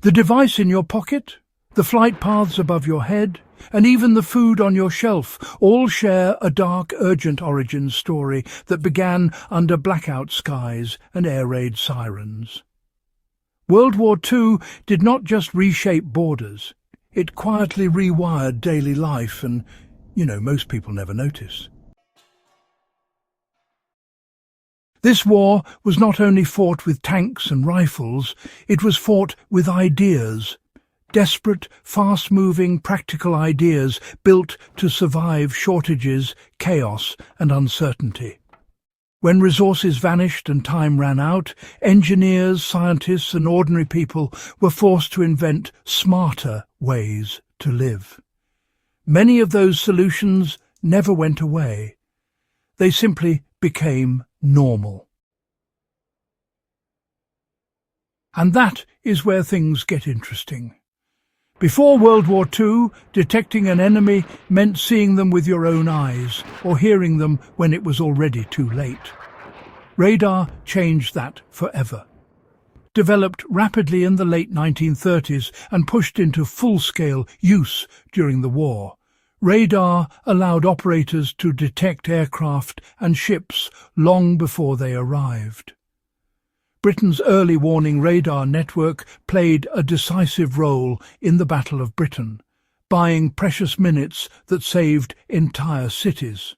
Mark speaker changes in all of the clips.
Speaker 1: The device in your pocket, the flight paths above your head, and even the food on your shelf all share a dark, urgent origin story that began under blackout skies and air raid sirens. World War II did not just reshape borders, it quietly rewired daily life and, most people never notice. This war was not only fought with tanks and rifles, it was fought with ideas. Desperate, fast-moving, practical ideas built to survive shortages, chaos and uncertainty. When resources vanished and time ran out, engineers, scientists and ordinary people were forced to invent smarter ways to live. Many of those solutions never went away. They simply became normal. And that is where things get interesting. Before World War II, detecting an enemy meant seeing them with your own eyes, or hearing them when it was already too late. Radar changed that forever. Developed rapidly in the late 1930s and pushed into full-scale use during the war, radar allowed operators to detect aircraft and ships long before they arrived. Britain's early warning radar network played a decisive role in the Battle of Britain, buying precious minutes that saved entire cities.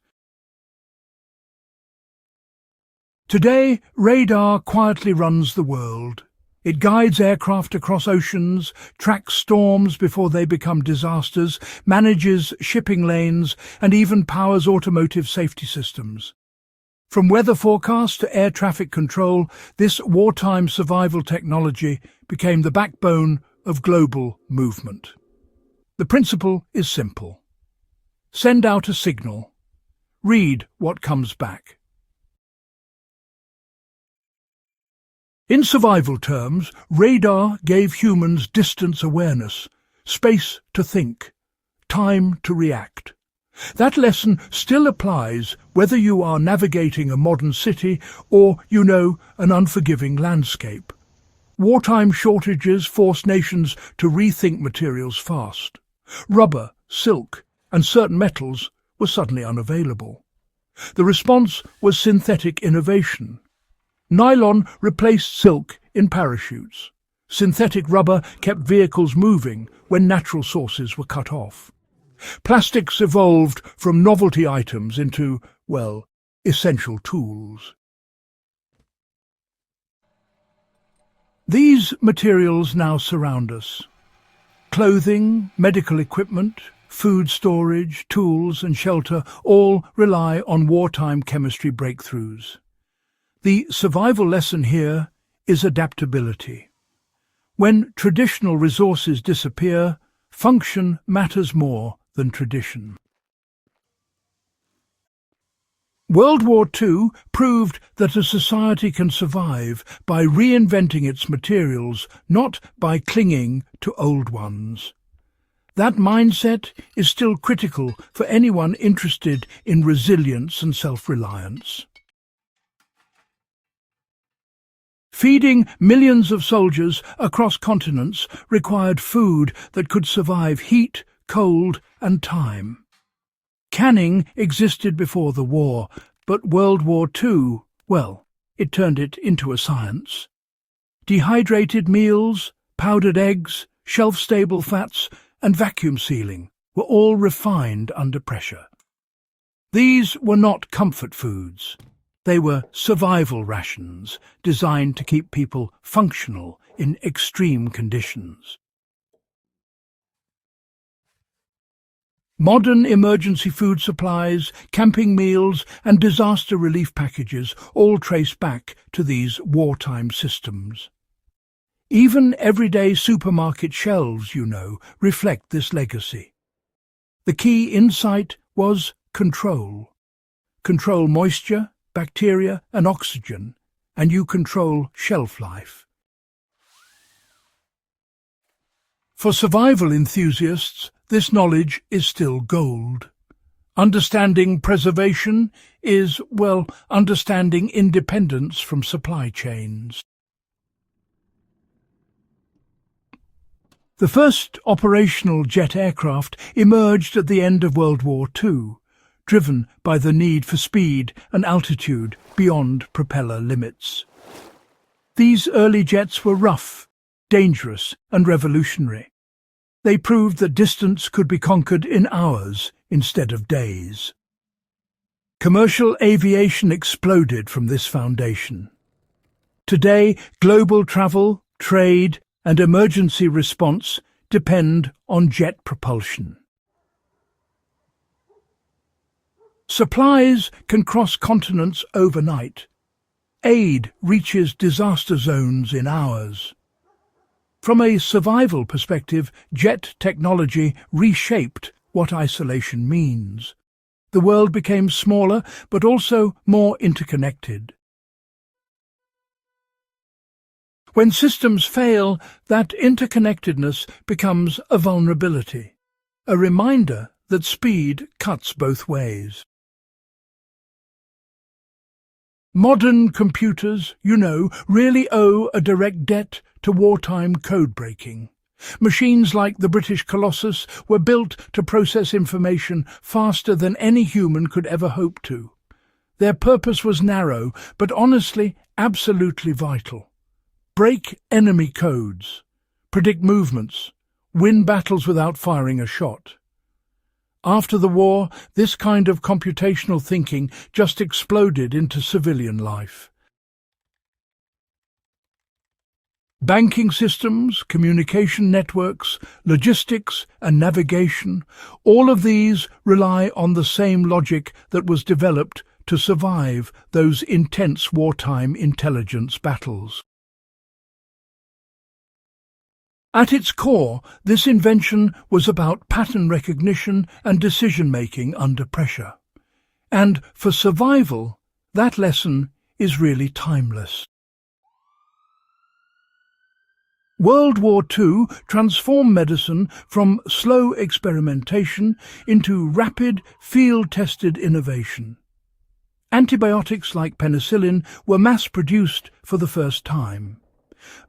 Speaker 1: Today, radar quietly runs the world. It guides aircraft across oceans, tracks storms before they become disasters, manages shipping lanes, and even powers automotive safety systems. From weather forecast to air traffic control, this wartime survival technology became the backbone of global movement. The principle is simple. Send out a signal. Read what comes back. In survival terms, radar gave humans distance awareness, space to think, time to react. That lesson still applies whether you are navigating a modern city or, an unforgiving landscape. Wartime shortages forced nations to rethink materials fast. Rubber, silk, and certain metals were suddenly unavailable. The response was synthetic innovation. Nylon replaced silk in parachutes. Synthetic rubber kept vehicles moving when natural sources were cut off. Plastics evolved from novelty items into, essential tools. These materials now surround us. Clothing, medical equipment, food storage, tools and shelter all rely on wartime chemistry breakthroughs. The survival lesson here is adaptability. When traditional resources disappear, function matters more than tradition. World War II proved that a society can survive by reinventing its materials, not by clinging to old ones. That mindset is still critical for anyone interested in resilience and self-reliance. Feeding millions of soldiers across continents required food that could survive heat, cold and time. Canning existed before the war, but World War II, it turned it into a science. Dehydrated meals, powdered eggs, shelf-stable fats and vacuum sealing were all refined under pressure. These were not comfort foods. They were survival rations designed to keep people functional in extreme conditions. Modern emergency food supplies, camping meals and disaster relief packages all trace back to these wartime systems. Even everyday supermarket shelves, reflect this legacy. The key insight was control. Control moisture, bacteria and oxygen, and you control shelf life. For survival enthusiasts, this knowledge is still gold. Understanding preservation is, understanding independence from supply chains. The first operational jet aircraft emerged at the end of World War II, driven by the need for speed and altitude beyond propeller limits. These early jets were rough, dangerous and revolutionary. They proved that distance could be conquered in hours instead of days. Commercial aviation exploded from this foundation. Today, global travel, trade, and emergency response depend on jet propulsion. Supplies can cross continents overnight. Aid reaches disaster zones in hours. From a survival perspective, jet technology reshaped what isolation means. The world became smaller, but also more interconnected. When systems fail, that interconnectedness becomes a vulnerability, a reminder that speed cuts both ways. Modern computers, really owe a direct debt to wartime code-breaking. Machines like the British Colossus were built to process information faster than any human could ever hope to. Their purpose was narrow, but honestly, absolutely vital. Break enemy codes, predict movements, win battles without firing a shot. After the war, this kind of computational thinking just exploded into civilian life. Banking systems, communication networks, logistics and navigation, all of these rely on the same logic that was developed to survive those intense wartime intelligence battles. At its core, this invention was about pattern recognition and decision-making under pressure. And for survival, that lesson is really timeless. World War II transformed medicine from slow experimentation into rapid, field-tested innovation. Antibiotics like penicillin were mass-produced for the first time.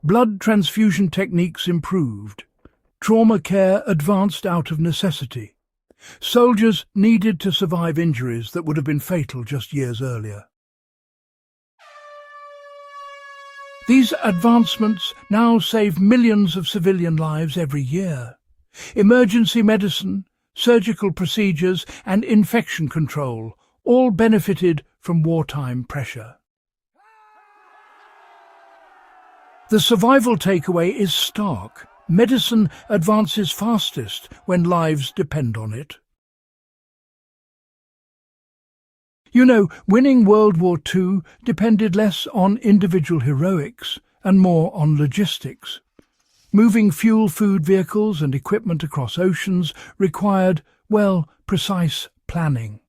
Speaker 1: Blood transfusion techniques improved. Trauma care advanced out of necessity. Soldiers needed to survive injuries that would have been fatal just years earlier. These advancements now save millions of civilian lives every year. Emergency medicine, surgical procedures, and infection control all benefited from wartime pressure. The survival takeaway is stark. Medicine advances fastest when lives depend on it. Winning World War II depended less on individual heroics and more on logistics. Moving fuel, food vehicles and equipment across oceans required, precise planning.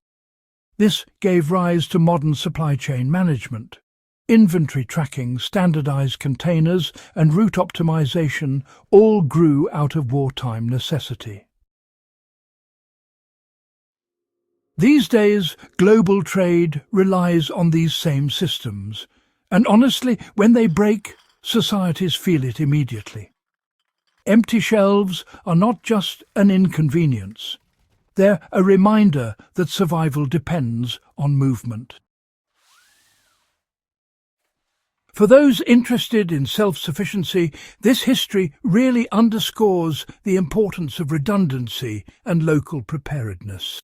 Speaker 1: This gave rise to modern supply chain management. Inventory tracking, standardized containers, and route optimization all grew out of wartime necessity. These days, global trade relies on these same systems, and honestly, when they break, societies feel it immediately. Empty shelves are not just an inconvenience. They're a reminder that survival depends on movement. For those interested in self-sufficiency, this history really underscores the importance of redundancy and local preparedness.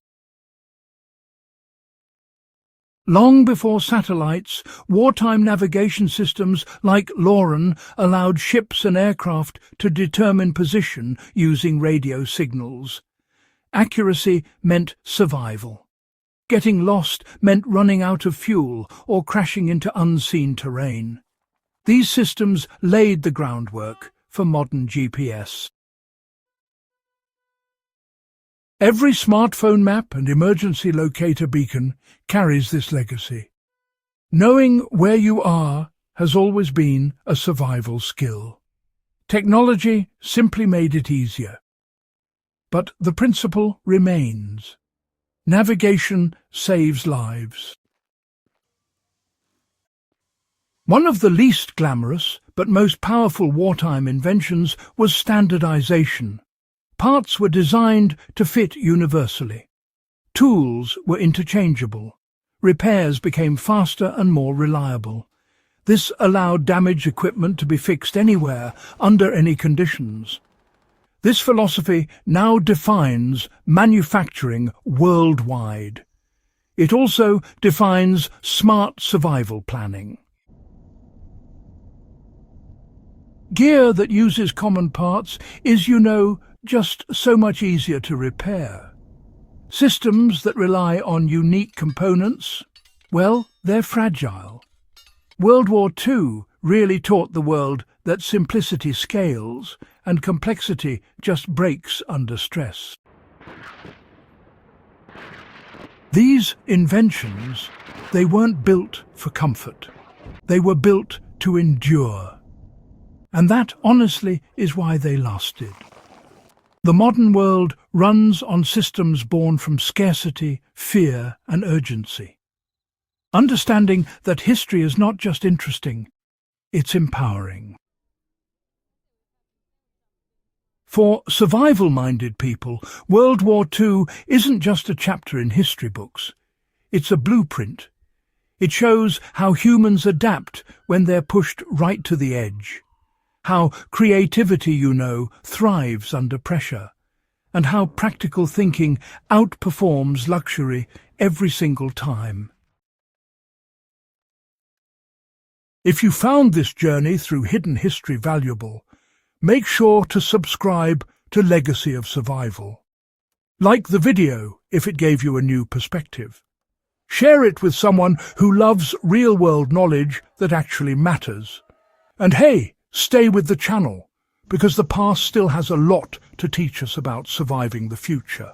Speaker 1: Long before satellites, wartime navigation systems like Lauren allowed ships and aircraft to determine position using radio signals. Accuracy meant survival. Getting lost meant running out of fuel or crashing into unseen terrain. These systems laid the groundwork for modern GPS. Every smartphone map and emergency locator beacon carries this legacy. Knowing where you are has always been a survival skill. Technology simply made it easier. But the principle remains. Navigation saves lives. One of the least glamorous but most powerful wartime inventions was standardization. Parts were designed to fit universally. Tools were interchangeable. Repairs became faster and more reliable. This allowed damaged equipment to be fixed anywhere, under any conditions. This philosophy now defines manufacturing worldwide. It also defines smart survival planning. Gear that uses common parts is, just so much easier to repair. Systems that rely on unique components, well, they're fragile. World War II really taught the world that simplicity scales and complexity just breaks under stress. These inventions, they weren't built for comfort. They were built to endure. And that, honestly, is why they lasted. The modern world runs on systems born from scarcity, fear, and urgency. Understanding that history is not just interesting, it's empowering. For survival-minded people, World War II isn't just a chapter in history books. It's a blueprint. It shows how humans adapt when they're pushed right to the edge, how creativity, thrives under pressure, and how practical thinking outperforms luxury every single time. If you found this journey through hidden history valuable, make sure to subscribe to Legacy of Survival. Like the video if it gave you a new perspective. Share it with someone who loves real-world knowledge that actually matters. And hey, stay with the channel, because the past still has a lot to teach us about surviving the future.